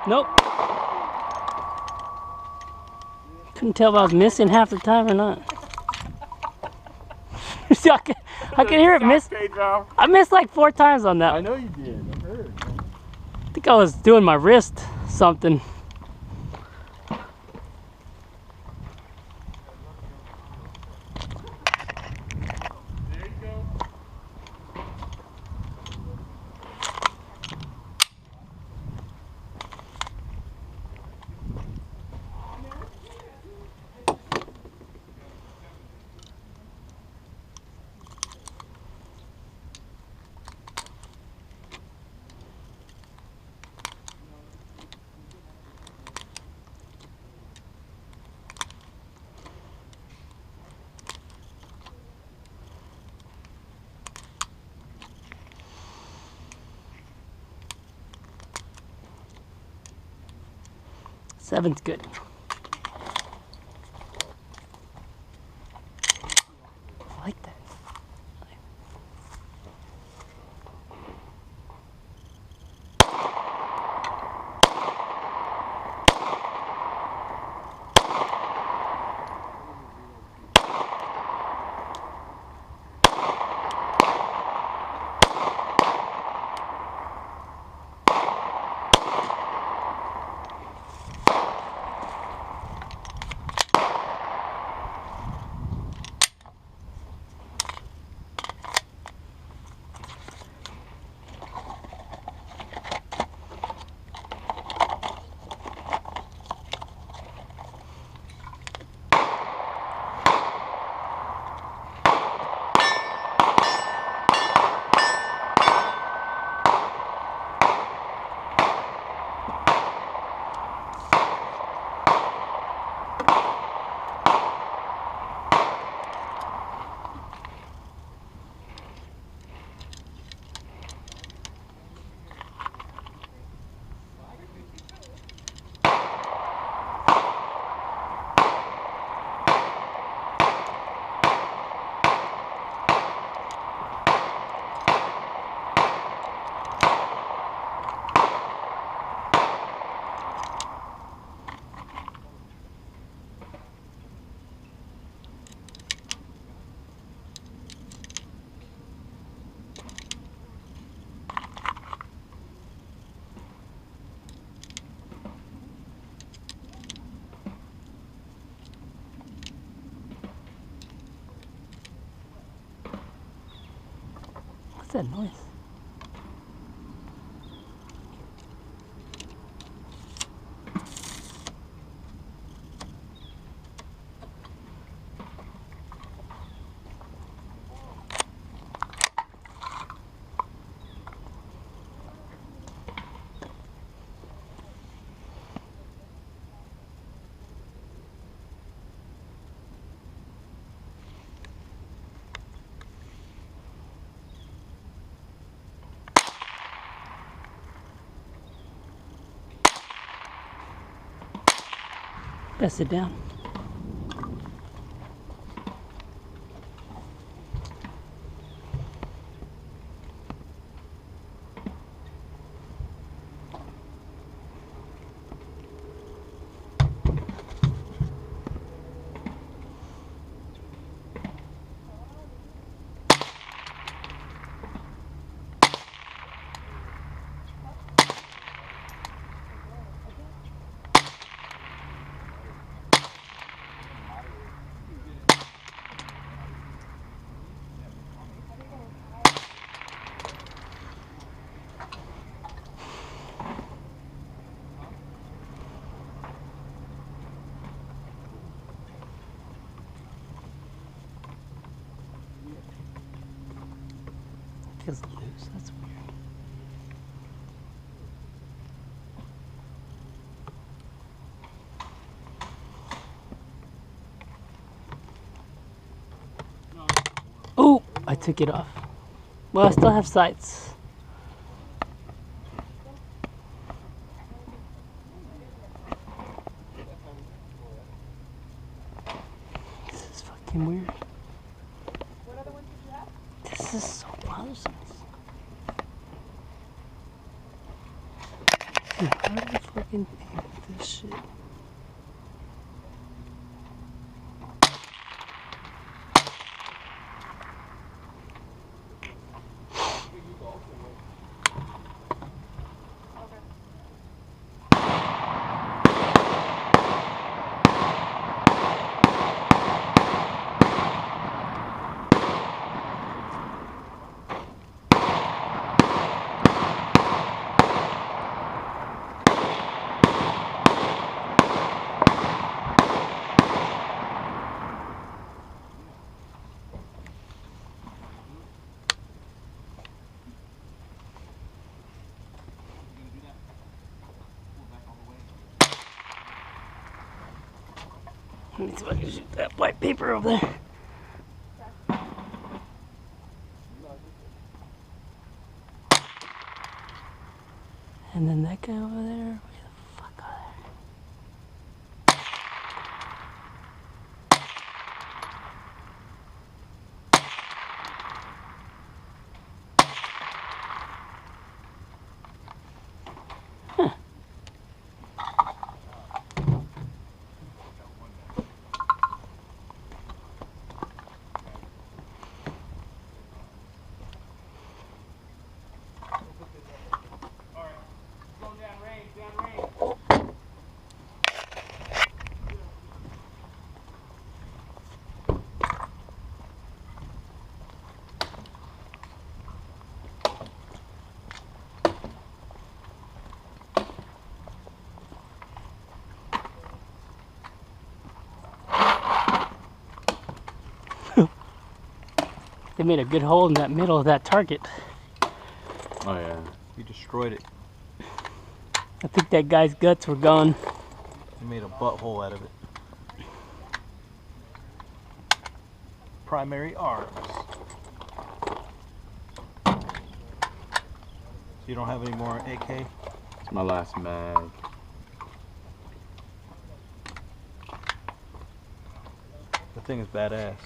Nope. Couldn't tell if I was missing half the time or not. See, I can hear it miss. I missed like 4 times on that. I know you did. I heard. I think I was doing my wrist something. There you go. Seven's good. I like that. What's that noise? Better sit down. Feels loose, that's weird. Oh, I took it off. Well, I still have sights. This is fucking weird. What other ones did you have? This is so bothersome. Dude, how the fuck fucking hate this shit. Let me see if I can shoot that white paper over there. And then that guy over there, where the fuck are they? Huh. They made a good hole in that middle of that target. Oh yeah, you destroyed it. I think that guy's guts were gone. You made a butthole out of it. Primary arms. You don't have any more AK? It's my last mag. The thing is badass.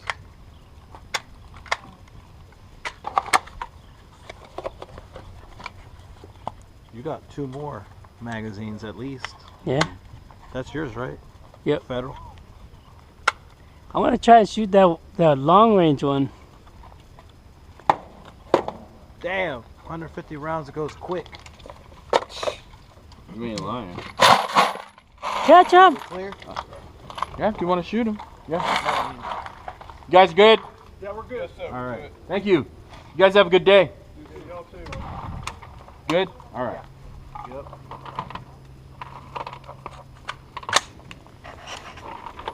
You got 2 more magazines at least. Yeah. That's yours, right? Yep. Federal. I want to try and shoot that long range one. Damn, 150 rounds, it goes quick. You ain't lying. Catch up. Clear? Yeah, if you want to shoot him. Yeah. You guys good? Yeah, we're good. Yes, sir. All right. Thank you. You guys have a good day. Y'all too. Good? All right. Yep.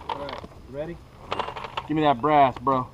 All right, ready? Give me that brass, bro.